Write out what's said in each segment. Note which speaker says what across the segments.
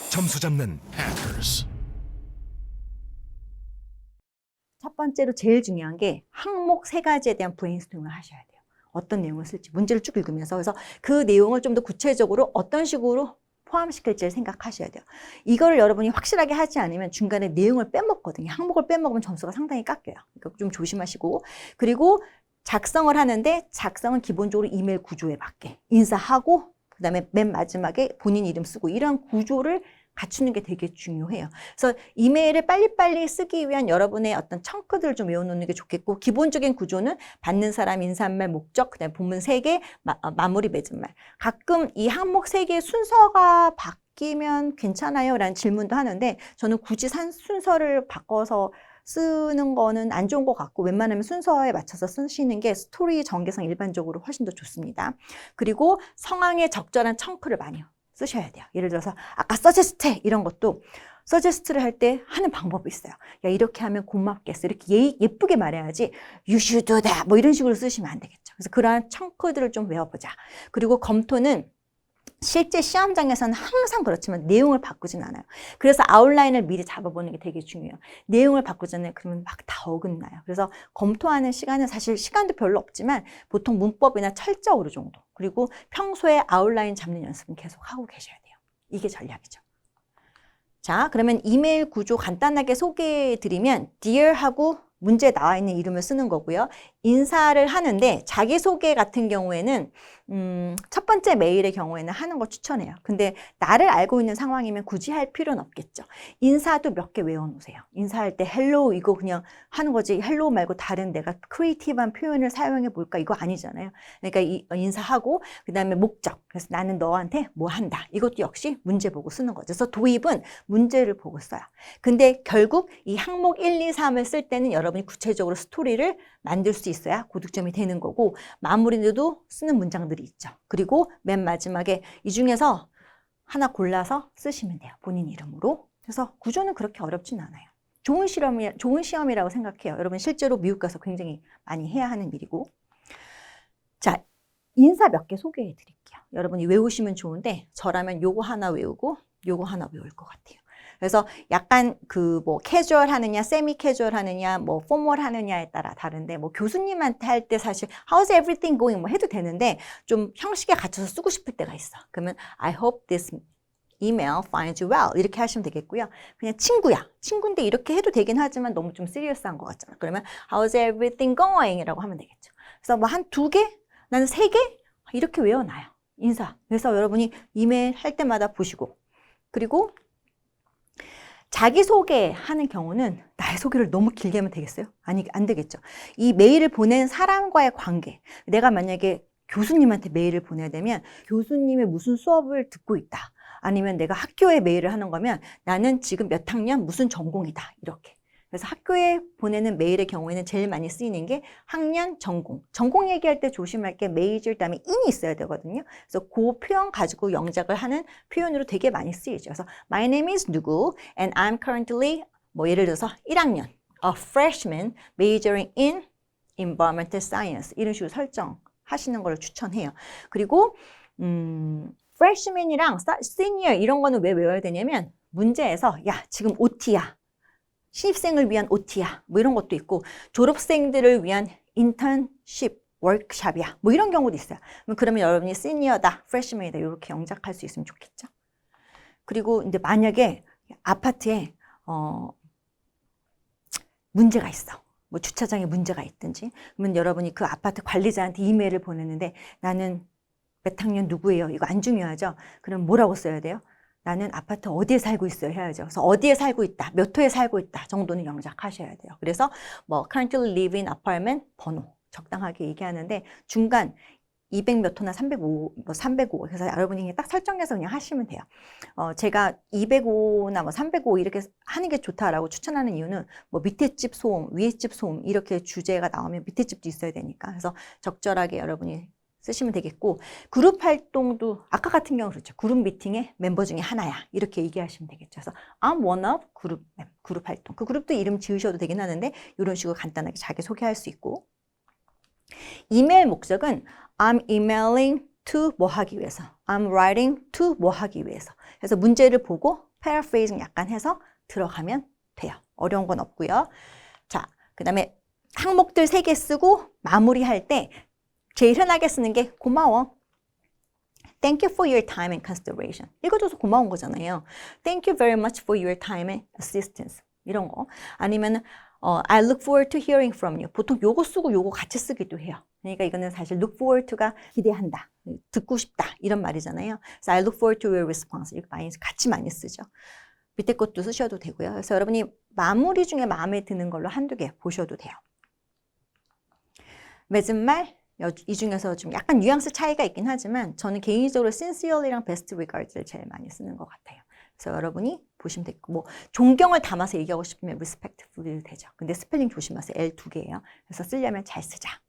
Speaker 1: 점수 잡는 Hackers.
Speaker 2: 첫 번째로 제일 중요한 게 항목 3가지에 대한 브레인스토밍을 하셔야 돼요. 어떤 내용을 쓸지 문제를 쭉 읽으면서 그래서 그 내용을 좀 더 구체적으로 어떤 식으로 포함시킬지를 생각하셔야 돼요. 이거를 여러분이 확실하게 하지 않으면 중간에 내용을 빼먹거든요. 항목을 빼먹으면 점수가 상당히 깎여요. 그러니까 좀 조심하시고 그리고 작성을 하는데 작성은 기본적으로 이메일 구조에 맞게 인사하고 그다음에 맨 마지막에 본인 이름 쓰고 이런 구조를 갖추는 게 되게 중요해요. 그래서 이메일을 빨리빨리 쓰기 위한 여러분의 어떤 청크들을 좀 외워놓는 게 좋겠고 기본적인 구조는 받는 사람, 인사말, 목적, 그다음에 본문 3개, 마무리 맺은말. 가끔 이 항목 3개의 순서가 바뀌면 괜찮아요? 라는 질문도 하는데 저는 굳이 순서를 바꿔서 쓰는 거는 안 좋은 것 같고 웬만하면 순서에 맞춰서 쓰시는 게 스토리 전개상 일반적으로 훨씬 더 좋습니다. 그리고 상황에 적절한 청크를 많이 쓰셔야 돼요. 예를 들어서 아까 서제스트 이런 것도 서제스트를 할 때 하는 방법이 있어요. 야 이렇게 하면 고맙겠어. 이렇게 예쁘게 말해야지 You should do that 뭐 이런 식으로 쓰시면 안 되겠죠. 그래서 그러한 청크들을 좀 외워보자. 그리고 검토는 실제 시험장에서는 항상 그렇지만 내용을 바꾸진 않아요. 그래서 아웃라인을 미리 잡아보는 게 되게 중요해요. 내용을 바꾸잖아요. 그러면 막 다 어긋나요. 그래서 검토하는 시간은 사실 시간도 별로 없지만 보통 문법이나 철자오류 정도. 그리고 평소에 아웃라인 잡는 연습은 계속 하고 계셔야 돼요. 이게 전략이죠. 자, 그러면 이메일 구조 간단하게 소개해드리면 Dear하고 문제에 나와 있는 이름을 쓰는 거고요. 인사를 하는데 자기소개 같은 경우에는 첫 번째 메일의 경우에는 하는 거 추천해요. 근데 나를 알고 있는 상황이면 굳이 할 필요는 없겠죠. 인사도 몇 개 외워놓으세요. 인사할 때 헬로우 이거 그냥 하는 거지 헬로우 말고 다른 내가 크리에이티브한 표현을 사용해 볼까 이거 아니잖아요. 그러니까 인사하고 그 다음에 목적. 그래서 나는 너한테 뭐 한다. 이것도 역시 문제 보고 쓰는 거죠. 그래서 도입은 문제를 보고 써요. 근데 결국 이 항목 1, 2, 3을 쓸 때는 여러분이 구체적으로 스토리를 만들 수 있어야 고득점이 되는 거고 마무리에도 쓰는 문장들이 있죠. 그리고 맨 마지막에 이 중에서 하나 골라서 쓰시면 돼요. 본인 이름으로. 그래서 구조는 그렇게 어렵진 않아요. 좋은 시험이라고 생각해요. 여러분 실제로 미국 가서 굉장히 많이 해야 하는 일이고. 자, 인사 몇 개 소개해 드릴게요. 여러분이 외우시면 좋은데 저라면 요거 하나 외우고 요거 하나 외울 것 같아요. 그래서 약간 그 뭐 캐주얼 하느냐, 세미 캐주얼 하느냐, 뭐 포멀 하느냐에 따라 다른데 뭐 교수님한테 할 때 사실 How's everything going 뭐 해도 되는데 좀 형식에 갖춰서 쓰고 싶을 때가 있어. 그러면 I hope this email finds you well 이렇게 하시면 되겠고요. 그냥 친구야. 친구인데 이렇게 해도 되긴 하지만 너무 좀 시리어스한 것 같잖아. 그러면 How's everything going 이라고 하면 되겠죠. 그래서 뭐 한 2개? 나는 3개? 이렇게 외워놔요. 인사. 그래서 여러분이 이메일 할 때마다 보시고 그리고 자기소개하는 경우는 나의 소개를 너무 길게 하면 되겠어요? 아니, 안 되겠죠. 이 메일을 보낸 사람과의 관계. 내가 만약에 교수님한테 메일을 보내야 되면 교수님의 무슨 수업을 듣고 있다. 아니면 내가 학교에 메일을 하는 거면 나는 지금 몇 학년 무슨 전공이다. 이렇게. 그래서 학교에 보내는 메일의 경우에는 제일 많이 쓰이는 게 학년, 전공. 전공 얘기할 때 조심할 게 메이저 다음에 인이 있어야 되거든요. 그래서 그 표현 가지고 영작을 하는 표현으로 되게 많이 쓰이죠. 그래서 My name is 누구 and I'm currently 뭐 예를 들어서 1학년, a freshman majoring in environmental science 이런 식으로 설정하시는 걸 추천해요. 그리고 freshman이랑 senior 이런 거는 왜 외워야 되냐면 문제에서 야 지금 OT야. 신입생을 위한 OT야. 뭐 이런 것도 있고 졸업생들을 위한 인턴십, 워크샵이야. 뭐 이런 경우도 있어요. 그러면 여러분이 시니어다, 프레시맨이다 이렇게 영작할 수 있으면 좋겠죠. 그리고 이제 만약에 아파트에 문제가 있어. 뭐 주차장에 문제가 있든지 그러면 여러분이 그 아파트 관리자한테 이메일을 보냈는데 나는 몇 학년 누구예요. 이거 안 중요하죠. 그럼 뭐라고 써야 돼요? 나는 아파트 어디에 살고 있어요 해야죠. 그래서 어디에 살고 있다, 몇 호에 살고 있다 정도는 영작하셔야 돼요. 그래서 뭐 currently live in apartment 번호 적당하게 얘기하는데 중간 200 몇 호나 305, 뭐 305 그래서 여러분이 딱 설정해서 그냥 하시면 돼요. 제가 205나 뭐 305 이렇게 하는 게 좋다라고 추천하는 이유는 뭐 밑에 집 소음, 위에 집 소음 이렇게 주제가 나오면 밑에 집도 있어야 되니까 그래서 적절하게 여러분이 쓰시면 되겠고 그룹 활동도 아까 같은 경우 그렇죠. 그룹 미팅의 멤버 중에 하나야. 이렇게 얘기하시면 되겠죠. 그래서 I'm one of 그룹 활동. 그 그룹도 이름 지으셔도 되긴 하는데 이런 식으로 간단하게 자기소개할 수 있고 이메일 목적은 I'm emailing to 뭐 하기 위해서 I'm writing to 뭐 하기 위해서 그래서 문제를 보고 paraphrasing 약간 해서 들어가면 돼요. 어려운 건 없고요. 자, 그 다음에 항목들 3개 쓰고 마무리할 때 제일 흔하게 쓰는 게 고마워. Thank you for your time and consideration. 읽어줘서 고마운 거잖아요. Thank you very much for your time and assistance. 이런 거. 아니면 I look forward to hearing from you. 보통 요거 쓰고 요거 같이 쓰기도 해요. 그러니까 이거는 사실 look forward to가 기대한다, 듣고 싶다 이런 말이잖아요. 그래서 I look forward to your response. 이렇게 같이 많이 쓰죠. 밑에 것도 쓰셔도 되고요. 그래서 여러분이 마무리 중에 마음에 드는 걸로 한두 개 보셔도 돼요. 맺은 말, 이 중에서 좀 약간 뉘앙스 차이가 있긴 하지만 저는 개인적으로 sincerely랑 best regards를 제일 많이 쓰는 것 같아요. 그래서 여러분이 보시면 되고, 뭐 존경을 담아서 얘기하고 싶으면 respectfully도 되죠. 근데 스펠링 조심하세요. L 2개예요. 그래서 쓰려면 잘 쓰자.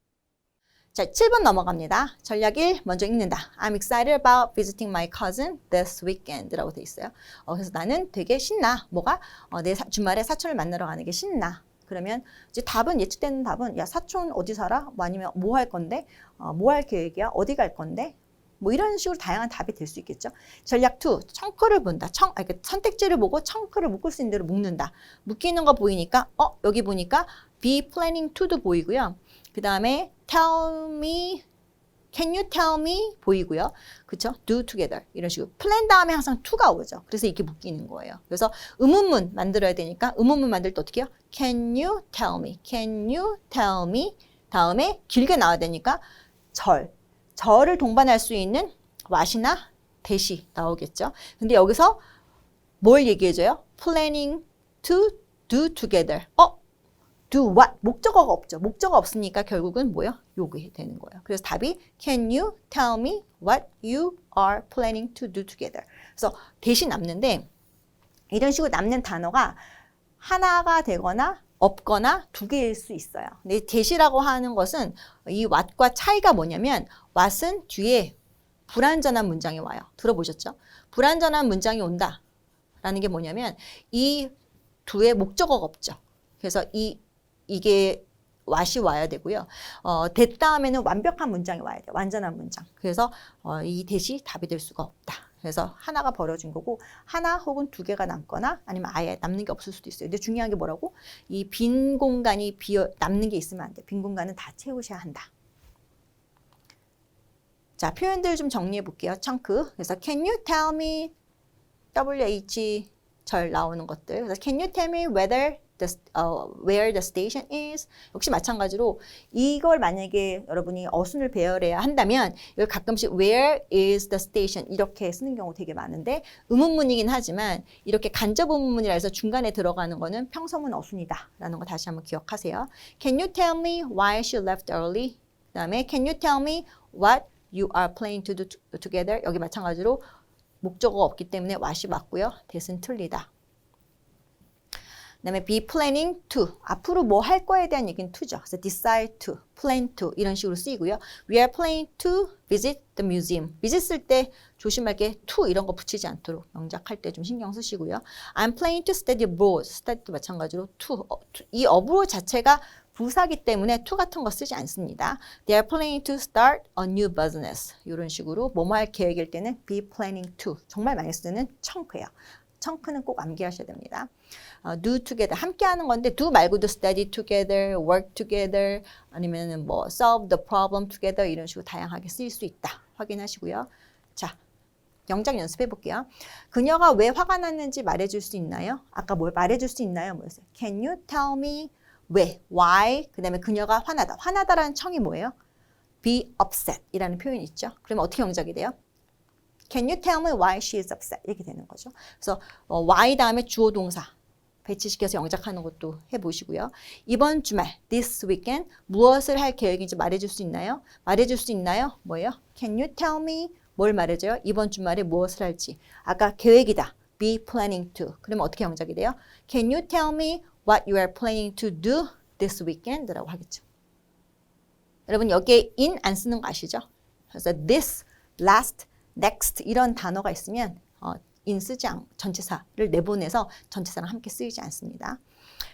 Speaker 2: 자, 7번 넘어갑니다. 전략 1 먼저 읽는다. I'm excited about visiting my cousin this weekend라고 돼 있어요. 그래서 나는 되게 신나. 뭐가? 내 주말에 사촌을 만나러 가는 게 신나. 그러면 이제 답은 예측되는 답은 야 사촌 어디 살아? 뭐 아니면 뭐 할 건데? 뭐 할 계획이야? 어디 갈 건데? 뭐 이런 식으로 다양한 답이 될 수 있겠죠. 전략 2, 청크를 본다. 그러니까 선택지를 보고 청크를 묶을 수 있는 대로 묶는다. 묶이는 거 보이니까 여기 보니까 be planning to도 보이고요. 그 다음에 tell me, can you tell me 보이고요. 그쵸? do together 이런 식으로 plan 다음에 항상 to가 오죠. 그래서 이렇게 묶이는 거예요. 그래서 의문문 만들어야 되니까 의문문 만들 때 어떻게 해요? Can you tell me? Can you tell me? 다음에 길게 나와야 되니까 절을 동반할 수 있는 what이나 that이 나오겠죠. 근데 여기서 뭘 얘기해줘요? Planning to do together. do what? 목적어가 없죠. 목적어가 없으니까 결국은 뭐요? 요게 되는 거예요. 그래서 답이 Can you tell me what you are planning to do together? 그래서 대신 남는데 이런 식으로 남는 단어가 하나가 되거나 없거나 2개일 수 있어요. 근데 대시라고 하는 것은 이 what과 차이가 뭐냐면 what은 뒤에 불완전한 문장이 와요. 들어보셨죠? 불완전한 문장이 온다 라는 게 뭐냐면 이 두에 목적어가 없죠. 그래서 이게 what이 와야 되고요. that 다음에는 완벽한 문장이 와야 돼요. 완전한 문장. 그래서 이 that이 답이 될 수가 없다. 그래서 하나가 버려진 거고 하나 혹은 2개가 남거나 아니면 아예 남는 게 없을 수도 있어요. 근데 중요한 게 뭐라고? 이 빈 공간이 남는 게 있으면 안 돼. 빈 공간은 다 채우셔야 한다. 자, 표현들 좀 정리해 볼게요. 청크. 그래서 can you tell me WH 절 나오는 것들. 그래서 can you tell me where the station is? 역시 마찬가지로 이걸 만약에 여러분이 어순을 배열해야 한다면 이걸 가끔씩 where is the station 이렇게 쓰는 경우 되게 많은데 의문문이긴 하지만 이렇게 간접 의문문이라 해서 중간에 들어가는 거는 평서문 어순이다 라는 거 다시 한번 기억하세요. Can you tell me why she left early? 그 다음에 can you tell me what you are planning to do together? 여기 마찬가지로 목적어가 없기 때문에 what이 맞고요. that은 틀리다. 그 다음에 be planning to, 앞으로 뭐 할 거에 대한 얘기는 to죠. 그래서 decide to, plan to 이런 식으로 쓰이고요. We are planning to visit the museum. visit 쓸 때 조심할 게 to 이런 거 붙이지 않도록 영작할 때 좀 신경 쓰시고요. I'm planning to study abroad. study도 마찬가지로 to. 이 abroad 자체가 부사기 때문에 to 같은 거 쓰지 않습니다. They are planning to start a new business. 이런 식으로 뭐뭐 할 계획일 때는 be planning to. 정말 많이 쓰는 청크예요. 청크는 꼭 암기하셔야 됩니다. do together 함께 하는 건데 do 말고도 study together, work together 아니면은 뭐 solve the problem together 이런 식으로 다양하게 쓰일 수 있다. 확인하시고요. 자, 영작 연습해 볼게요. 그녀가 왜 화가 났는지 말해줄 수 있나요? 아까 뭘 말해줄 수 있나요? 뭐였어요? Can you tell me 왜? Why? 그 다음에 그녀가 화나다. 화나다라는 청이 뭐예요? be upset 이라는 표현이 있죠. 그러면 어떻게 영작이 돼요? Can you tell me why she is upset? 이렇게 되는 거죠. 그래서 why 다음에 주어 동사 배치시켜서 영작하는 것도 해보시고요. 이번 주말, this weekend 무엇을 할 계획인지 말해줄 수 있나요? 말해줄 수 있나요? 뭐예요? Can you tell me 뭘 말해줘요? 이번 주말에 무엇을 할지. 아까 계획이다. be planning to. 그러면 어떻게 영작이 돼요? Can you tell me what you are planning to do this weekend? 라고 하겠죠. 여러분 여기에 in 안 쓰는 거 아시죠? 그래서 this, last, next 이런 단어가 있으면 in 쓰지 않고 전치사를 내보내서 전치사랑 함께 쓰이지 않습니다.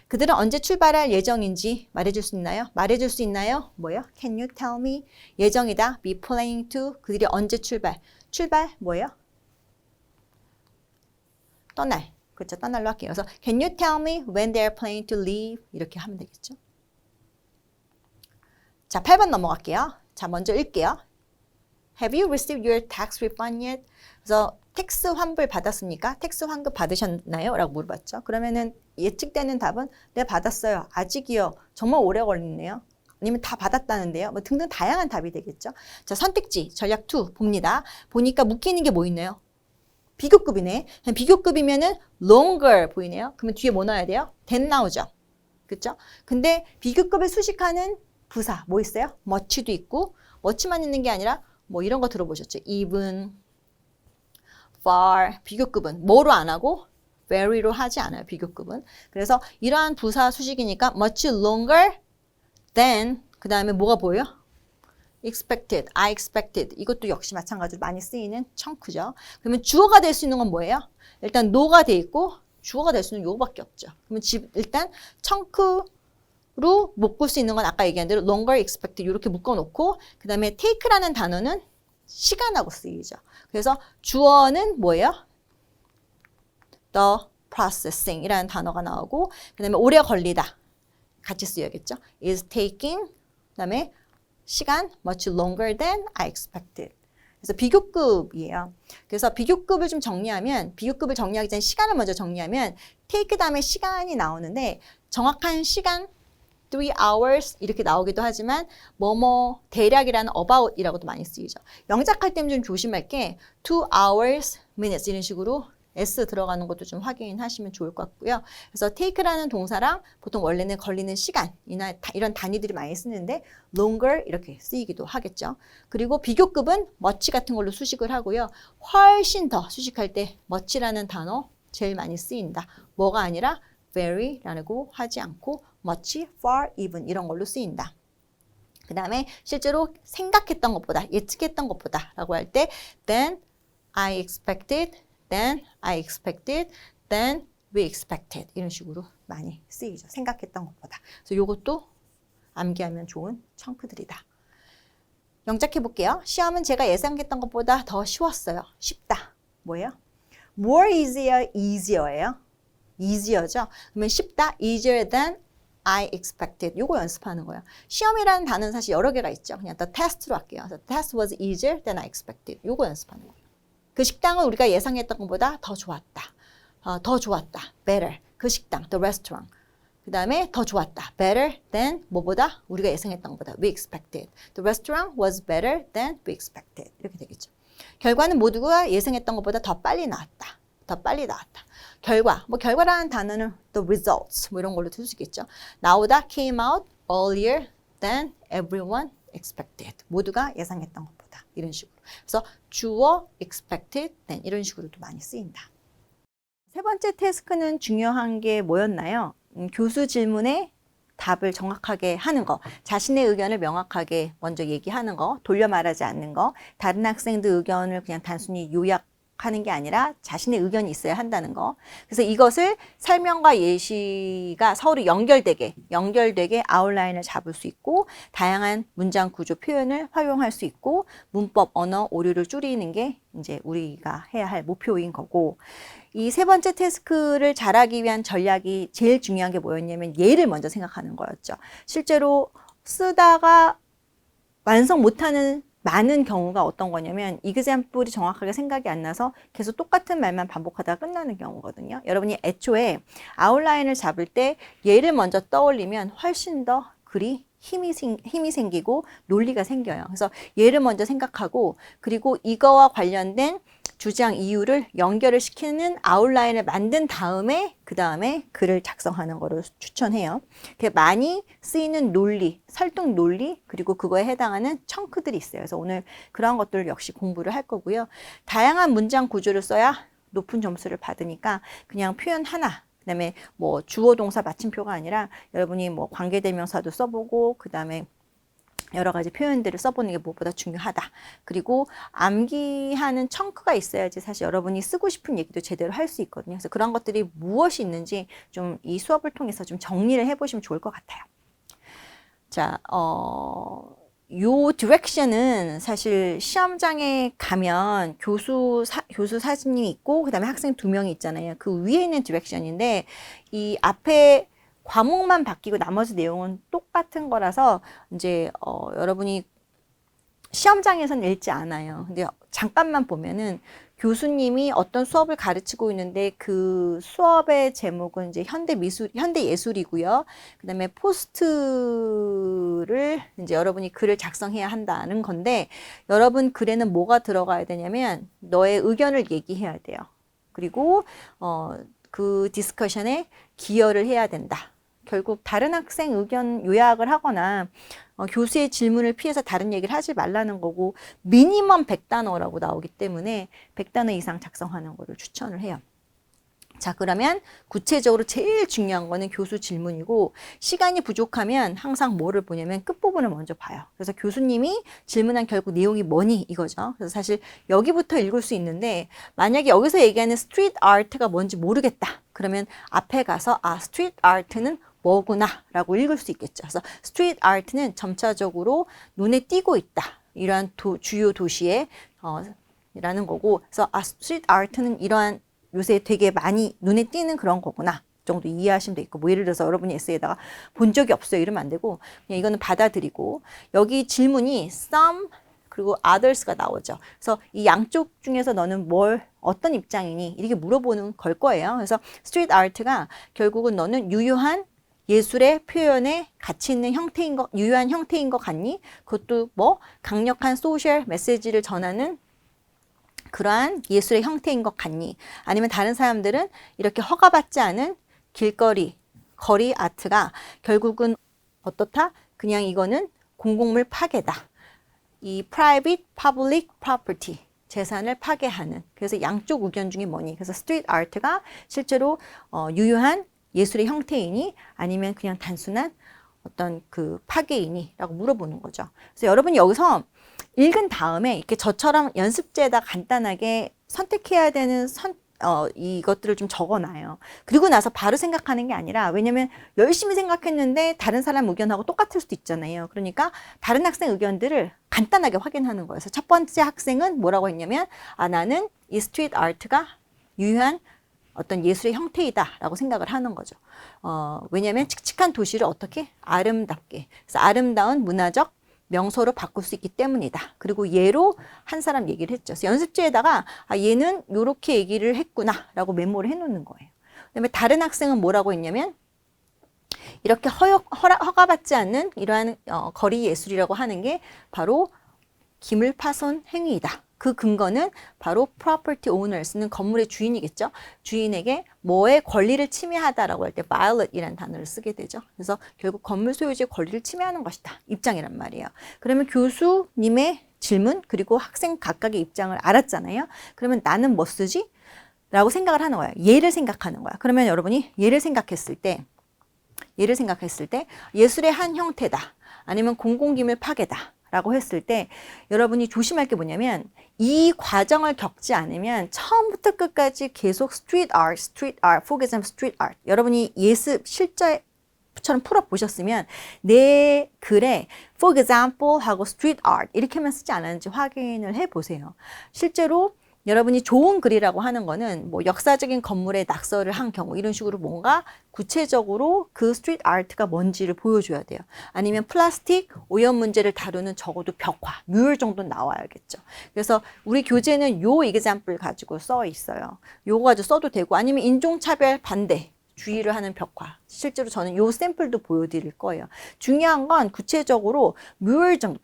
Speaker 2: 그들은 언제 출발할 예정인지 말해줄 수 있나요? 말해줄 수 있나요? 뭐예요? Can you tell me? 예정이다. Be planning to. 그들이 언제 출발? 출발 뭐예요? 떠날. 그렇죠. 떠날로 할게요. 그래서 Can you tell me when they are planning to leave? 이렇게 하면 되겠죠. 자, 8번 넘어갈게요. 자, 먼저 읽게요. Have you received your tax refund yet? 그래서 텍스 환불 받았습니까? 텍스 환급 받으셨나요? 라고 물어봤죠. 그러면은 예측되는 답은 네, 받았어요. 아직이요. 정말 오래 걸리네요. 아니면 다 받았다는데요. 뭐 등등 다양한 답이 되겠죠. 자, 선택지 전략 2 봅니다. 보니까 묶이는 게 뭐 있나요? 비교급이네. 비교급이면은 longer 보이네요. 그러면 뒤에 뭐 넣어야 돼요? than 나오죠. 그렇죠? 근데 비교급을 수식하는 부사 뭐 있어요? much도 있고 much만 있는 게 아니라 뭐 이런 거 들어보셨죠? even, far. 비교급은 뭐로 안 하고 very로 하지 않아요. 비교급은. 그래서 이러한 부사 수식이니까 much longer than 그 다음에 뭐가 보여요? expected, I expected. 이것도 역시 마찬가지로 많이 쓰이는 chun크죠. 그러면 주어가 될 수 있는 건 뭐예요? 일단 no가 돼 있고 주어가 될 수 있는 요거밖에 없죠. 그러면 일단 chun크로 묶을 수 있는 건 아까 얘기한 대로 longer expected 이렇게 묶어놓고 그 다음에 take라는 단어는 시간하고 쓰이죠. 그래서 주어는 뭐예요? the processing 이라는 단어가 나오고 그 다음에 오래 걸리다 같이 쓰여야겠죠. is taking 그 다음에 시간 much longer than I expected. 그래서 비교급이에요. 그래서 비교급을 좀 정리하면 비교급을 정리하기 전에 시간을 먼저 정리하면 take 다음에 시간이 나오는데 정확한 시간 3 hours 이렇게 나오기도 하지만 뭐뭐 대략이라는 about이라고도 많이 쓰이죠. 영작할 때는 좀 조심할 게 2 hours minutes 이런 식으로 S 들어가는 것도 좀 확인하시면 좋을 것 같고요. 그래서 take라는 동사랑 보통 원래는 걸리는 시간이나 이런 단위들이 많이 쓰는데 longer 이렇게 쓰이기도 하겠죠. 그리고 비교급은 much 같은 걸로 수식을 하고요. 훨씬 더 수식할 때 much라는 단어 제일 많이 쓰인다. 뭐가 아니라 very라고 하지 않고 much, far, even 이런 걸로 쓰인다. 그 다음에 실제로 생각했던 것보다 예측했던 것보다 라고 할 때 than I expected then I expected, then we expected 이런 식으로 많이 쓰이죠. 생각했던 것보다. 그래서 이것도 암기하면 좋은 청크들이다. 영작해 볼게요. 시험은 제가 예상했던 것보다 더 쉬웠어요. 쉽다. 뭐예요? more easier, easier예요. easier죠. 그러면 쉽다, easier than I expected. 요거 연습하는 거예요. 시험이라는 단어는 사실 여러 개가 있죠. 그냥 the test로 할게요. The test was easier than I expected. 요거 연습하는 거예요. 그 식당은 우리가 예상했던 것보다 더 좋았다. 더 좋았다. better. 그 식당, the restaurant. 그 다음에 더 좋았다. better than 뭐보다? 우리가 예상했던 것보다. we expected. The restaurant was better than we expected. 이렇게 되겠죠. 결과는 모두가 예상했던 것보다 더 빨리 나왔다. 더 빨리 나왔다. 결과, 뭐 결과라는 단어는 the results 뭐 이런 걸로 쓸 수 있겠죠. 나오다 came out earlier than everyone expected. 모두가 예상했던 것보다. 이런 식으로. 그래서 주어 expected then 이런 식으로도 많이 쓰인다. 세 번째 태스크는 중요한 게 뭐였나요? 교수 질문에 답을 정확하게 하는 거, 자신의 의견을 명확하게 먼저 얘기하는 거, 돌려 말하지 않는 거, 다른 학생들 의견을 그냥 단순히 요약하는 게 아니라 자신의 의견이 있어야 한다는 거. 그래서 이것을 설명과 예시가 서로 연결되게 아웃라인을 잡을 수 있고 다양한 문장 구조 표현을 활용할 수 있고 문법, 언어, 오류를 줄이는 게 이제 우리가 해야 할 목표인 거고 이 세 번째 태스크를 잘하기 위한 전략이 제일 중요한 게 뭐였냐면 예를 먼저 생각하는 거였죠. 실제로 쓰다가 완성 못하는 많은 경우가 어떤 거냐면 example이 정확하게 생각이 안 나서 계속 똑같은 말만 반복하다가 끝나는 경우거든요. 여러분이 애초에 아웃라인을 잡을 때 예를 먼저 떠올리면 훨씬 더 글이 힘이 생기고 논리가 생겨요. 그래서 예를 먼저 생각하고 그리고 이거와 관련된 주장 이유를 연결을 시키는 아웃라인을 만든 다음에 그 다음에 글을 작성하는 거를 추천해요. 많이 쓰이는 논리, 설득 논리 그리고 그거에 해당하는 청크들이 있어요. 그래서 오늘 그런 것들을 역시 공부를 할 거고요. 다양한 문장 구조를 써야 높은 점수를 받으니까 그냥 표현 하나 그다음에 뭐 주어 동사 마침표가 아니라 여러분이 뭐 관계대명사도 써보고 그다음에 여러 가지 표현들을 써보는 게 무엇보다 중요하다. 그리고 암기하는 청크가 있어야지 사실 여러분이 쓰고 싶은 얘기도 제대로 할 수 있거든요. 그래서 그런 것들이 무엇이 있는지 좀 이 수업을 통해서 좀 정리를 해보시면 좋을 것 같아요. 자, 요 디렉션은 사실 시험장에 가면 교수 사진이 있고 그다음에 학생 2명이 있잖아요. 그 위에 있는 디렉션인데 이 앞에 과목만 바뀌고 나머지 내용은 똑같은 거라서 이제 여러분이 시험장에서는 읽지 않아요. 근데 잠깐만 보면은 교수님이 어떤 수업을 가르치고 있는데 그 수업의 제목은 이제 현대 예술이고요. 그다음에 포스트를 이제 여러분이 글을 작성해야 한다는 건데 여러분 글에는 뭐가 들어가야 되냐면 너의 의견을 얘기해야 돼요. 그리고 그 디스커션에 기여를 해야 된다. 결국 다른 학생 의견 요약을 하거나 교수의 질문을 피해서 다른 얘기를 하지 말라는 거고 미니멈 100단어라고 나오기 때문에 100단어 이상 작성하는 거를 추천을 해요. 자, 그러면 구체적으로 제일 중요한 거는 교수 질문이고 시간이 부족하면 항상 뭐를 보냐면 끝부분을 먼저 봐요. 그래서 교수님이 질문한 결국 내용이 뭐니 이거죠. 그래서 사실 여기부터 읽을 수 있는데 만약에 여기서 얘기하는 스트리트 아트가 뭔지 모르겠다. 그러면 앞에 가서 스트리트 아트는 뭐구나 라고 읽을 수 있겠죠. 그래서 스트리트 아트는 점차적으로 눈에 띄고 있다. 이러한 주요 도시에 라는 거고 그래서 스트리트 아트는 이러한 요새 되게 많이 눈에 띄는 그런 거구나 정도 이해하시면 되겠고 뭐 예를 들어서 여러분이 에세이에다가 본 적이 없어요 이러면 안 되고 그냥 이거는 받아들이고 여기 질문이 some 그리고 others가 나오죠. 그래서 이 양쪽 중에서 너는 어떤 입장이니 이렇게 물어보는 걸 거예요. 그래서 스트리트 아트가 결국은 너는 유효한 예술의 표현에 가치 있는 유효한 형태인 것 같니? 그것도 뭐 강력한 소셜 메시지를 전하는 그러한 예술의 형태인 것 같니? 아니면 다른 사람들은 이렇게 허가받지 않은 거리 아트가 결국은 어떻다? 그냥 이거는 공공물 파괴다. 이 private, public property 재산을 파괴하는 그래서 양쪽 의견 중에 뭐니? 그래서 스트리트 아트가 실제로 유효한 예술의 형태이니 아니면 그냥 단순한 어떤 그 파괴이니 라고 물어보는 거죠. 그래서 여러분이 여기서 읽은 다음에 이렇게 저처럼 연습지에다 간단하게 선택해야 되는 이것들을 좀 적어놔요. 그리고 나서 바로 생각하는 게 아니라 왜냐면 열심히 생각했는데 다른 사람 의견하고 똑같을 수도 있잖아요. 그러니까 다른 학생 의견들을 간단하게 확인하는 거예요. 그래서 첫 번째 학생은 뭐라고 했냐면 나는 이 스트리트 아트가 유효한 어떤 예술의 형태이다 라고 생각을 하는 거죠. 왜냐하면 칙칙한 도시를 어떻게 아름답게 그래서 아름다운 문화적 명소로 바꿀 수 있기 때문이다. 그리고 얘로 한 사람 얘기를 했죠. 그래서 연습지에다가 얘는 이렇게 얘기를 했구나 라고 메모를 해놓는 거예요. 그다음에 다른 학생은 뭐라고 했냐면 이렇게 허가받지 않는 이러한 거리 예술이라고 하는 게 바로 기물 파손 행위이다. 그 근거는 바로 property owners는 건물의 주인이겠죠. 주인에게 뭐의 권리를 침해하다라고 할 때 violate이라는 단어를 쓰게 되죠. 그래서 결국 건물 소유주의 권리를 침해하는 것이다. 입장이란 말이에요. 그러면 교수님의 질문 그리고 학생 각각의 입장을 알았잖아요. 그러면 나는 뭐 쓰지? 라고 생각을 하는 거야. 얘를 생각하는 거야. 그러면 여러분이 얘를 생각했을 때 예술의 한 형태다. 아니면 공공기물 파괴다. 라고 했을 때 여러분이 조심할 게 뭐냐면 이 과정을 겪지 않으면 처음부터 끝까지 계속 street art, for example, street art. 여러분이 예습 실제처럼 풀어보셨으면 내 글에 for example 하고 street art 이렇게만 쓰지 않았는지 확인을 해보세요. 실제로 여러분이 좋은 글이라고 하는 거는 뭐 역사적인 건물에 낙서를 한 경우 이런 식으로 뭔가 구체적으로 그 스트리트 아트가 뭔지를 보여줘야 돼요. 아니면 플라스틱 오염 문제를 다루는 적어도 벽화, 뮤럴 정도는 나와야겠죠. 그래서 우리 교재는 요 example 가지고 써 있어요. 요거 가지고 써도 되고 아니면 인종차별 반대. 주의를 하는 벽화. 실제로 저는 요 샘플도 보여드릴 거예요. 중요한 건 구체적으로 뮤럴 정도,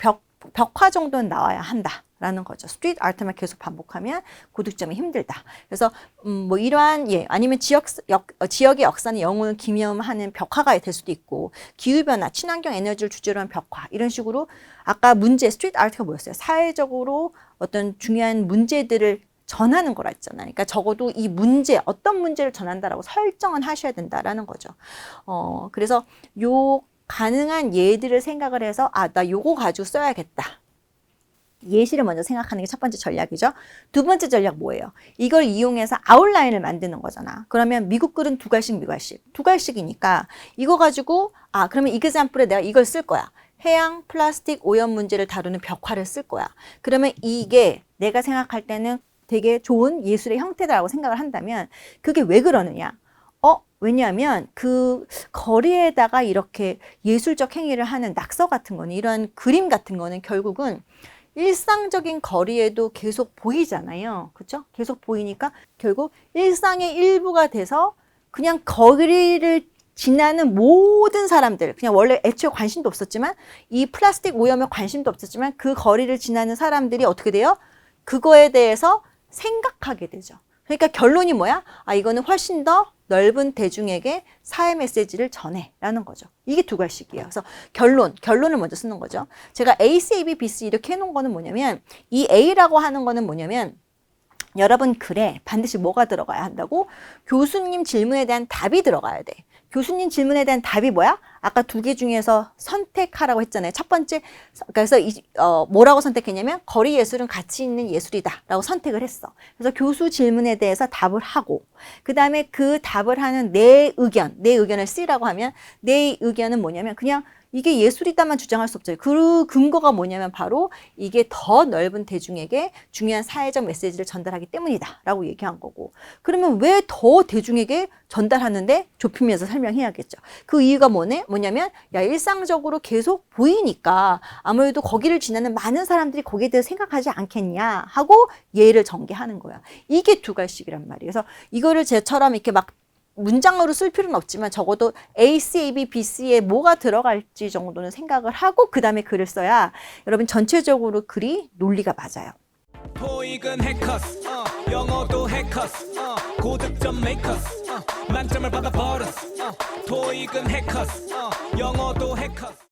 Speaker 2: 벽화 정도는 나와야 한다. 라는 거죠. 스트리트 아트만 계속 반복하면 고득점이 힘들다. 그래서 뭐 이러한 아니면 지역의 역사는 영혼을 기념하는 벽화가 될 수도 있고 기후변화, 친환경 에너지를 주제로 한 벽화 이런 식으로 아까 스트리트 아트가 뭐였어요? 사회적으로 어떤 중요한 문제들을 전하는 거라 했잖아요. 그러니까 적어도 이 어떤 문제를 전한다라고 설정은 하셔야 된다라는 거죠. 그래서 요 가능한 예들을 생각을 해서 나 요거 가지고 써야겠다. 예시를 먼저 생각하는 게 첫 번째 전략이죠. 두 번째 전략 뭐예요? 이걸 이용해서 아웃라인을 만드는 거잖아. 그러면 미국 글은 두 갈씩이니까 이거 가지고 그러면 example에 내가 이걸 쓸 거야. 해양 플라스틱 오염 문제를 다루는 벽화를 쓸 거야. 그러면 이게 내가 생각할 때는 되게 좋은 예술의 형태다라고 생각을 한다면 그게 왜 그러느냐? 왜냐하면 그 거리에다가 이렇게 예술적 행위를 하는 낙서 같은 거는 이런 그림 같은 거는 결국은 일상적인 거리에도 계속 보이잖아요. 그렇죠? 계속 보이니까 결국 일상의 일부가 돼서 그냥 거리를 지나는 모든 사람들, 그냥 원래 애초에 관심도 없었지만 이 플라스틱 오염에 관심도 없었지만 그 거리를 지나는 사람들이 어떻게 돼요? 그거에 대해서 생각하게 되죠. 그러니까 결론이 뭐야? 이거는 훨씬 더 넓은 대중에게 사회 메시지를 전해라는 거죠. 이게 두 가지씩이에요. 그래서 결론을 먼저 쓰는 거죠. 제가 A, C, A, B, B, C 이렇게 해놓은 거는 뭐냐면 이 A라고 하는 거는 뭐냐면 여러분 글에 반드시 뭐가 들어가야 한다고? 교수님 질문에 대한 답이 들어가야 돼. 교수님 질문에 대한 답이 뭐야? 아까 두 개 중에서 선택하라고 했잖아요. 첫 번째, 그래서 뭐라고 선택했냐면 거리 예술은 가치 있는 예술이다 라고 선택을 했어. 그래서 교수 질문에 대해서 답을 하고 그 다음에 그 답을 하는 내 의견을 C라고 하면 내 의견은 뭐냐면 그냥 이게 예술이다만 주장할 수 없죠. 그 근거가 뭐냐면 바로 이게 더 넓은 대중에게 중요한 사회적 메시지를 전달하기 때문이다 라고 얘기한 거고, 그러면 왜 더 대중에게 전달하는데 좁히면서 설명해야겠죠. 그 이유가 뭐냐면 일상적으로 계속 보이니까 아무래도 거기를 지나는 많은 사람들이 거기에 대해서 생각하지 않겠냐 하고 예를 전개하는 거야. 이게 두 가지씩이란 말이에요. 그래서 이거를 제처럼 이렇게 막 문장으로 쓸 필요는 없지만 적어도 A, C, A, B, B, C에 뭐가 들어갈지 정도는 생각을 하고 그 다음에 글을 써야 여러분 전체적으로 글이 논리가 맞아요.
Speaker 3: 토익은 해커스, 영어도 해커스, 고득점 메이커스, 만점을 받아버렸어. 토익은 해커스, 영어도 해커스.